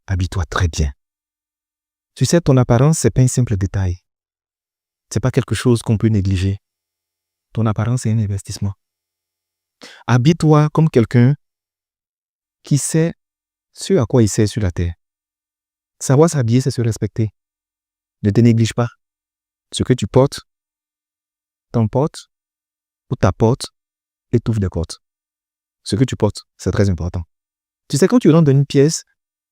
habille-toi très bien. Tu sais, ton apparence, c'est pas un simple détail. C'est pas quelque chose qu'on peut négliger. Ton apparence est un investissement. Habille-toi comme quelqu'un qui sait ce à quoi il sert sur la terre. Savoir s'habiller, c'est se respecter. Ne te néglige pas. Ce que tu portes, t'emporte ou t'apporte et t'ouvre des portes. Ce que tu portes, c'est très important. Tu sais, quand tu rentres dans une pièce,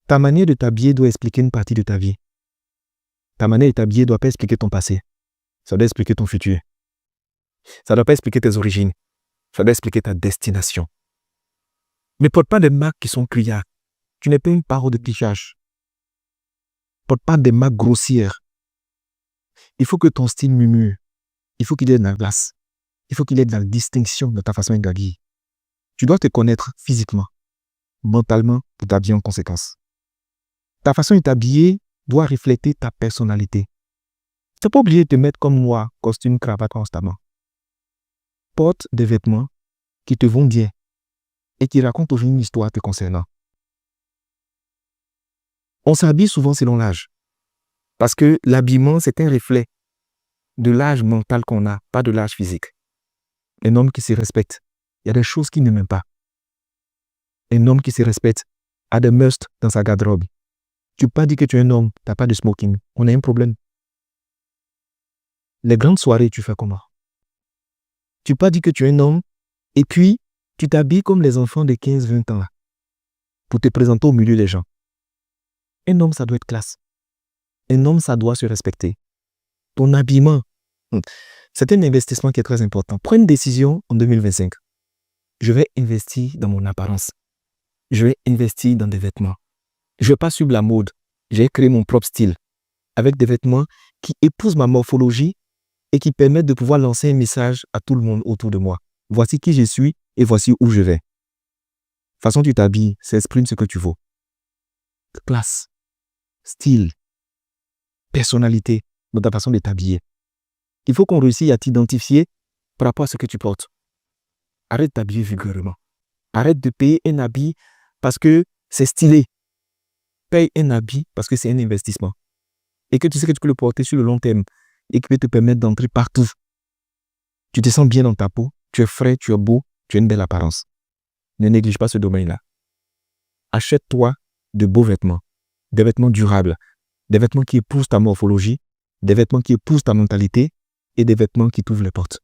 ta manière de t'habiller doit expliquer une partie de ta vie. Ta manière de t'habiller ne doit pas expliquer ton passé. Ça doit expliquer ton futur. Ça ne doit pas expliquer tes origines. Ça doit expliquer ta destination. Ne porte pas des marques qui sont criards. Tu n'es pas une parole de clichage. Ne porte pas des marques grossières. Il faut que ton style murmure. Il faut qu'il ait de la glace. Il faut qu'il ait de la distinction dans ta façon d'habiller. Tu dois te connaître physiquement, mentalement, pour t'habiller en conséquence. Ta façon de t'habiller doit refléter ta personnalité. Tu n'es pas obligé de te mettre comme moi, costume, cravate constamment. Porte des vêtements qui te vont bien et qui racontent aujourd'hui une histoire te concernant. On s'habille souvent selon l'âge. Parce que l'habillement, c'est un reflet de l'âge mental qu'on a, pas de l'âge physique. Un homme qui se respecte, il y a des choses qu'il n'aime pas. Un homme qui se respecte a des must dans sa garde-robe. Tu ne peux pas dire que tu es un homme, tu n'as pas de smoking. On a un problème. Les grandes soirées, tu fais comment? Tu ne peux pas dire que tu es un homme et puis tu t'habilles comme les enfants de 15-20 ans là, pour te présenter au milieu des gens. Un homme, ça doit être classe. Un homme, ça doit se respecter. Ton habillement, c'est un investissement qui est très important. Prends une décision en 2025. Je vais investir dans mon apparence. Je vais investir dans des vêtements. Je ne vais pas suivre la mode. J'ai créé mon propre style avec des vêtements qui épousent ma morphologie et qui permettent de pouvoir lancer un message à tout le monde autour de moi. Voici qui je suis et voici où je vais. Façon tu t'habilles, ça exprime ce que tu vaux. Classe, style, personnalité dans ta façon de t'habiller. Il faut qu'on réussisse à t'identifier par rapport à ce que tu portes. Arrête de t'habiller vulgairement. Arrête de payer un habit parce que c'est stylé. Paye un habit parce que c'est un investissement. Et que tu sais que tu peux le porter sur le long terme et qui peut te permettre d'entrer partout. Tu te sens bien dans ta peau, tu es frais, tu es beau, tu as une belle apparence. Ne néglige pas ce domaine-là. Achète-toi de beaux vêtements, des vêtements durables, des vêtements qui épousent ta morphologie, des vêtements qui épousent ta mentalité et des vêtements qui t'ouvrent les portes.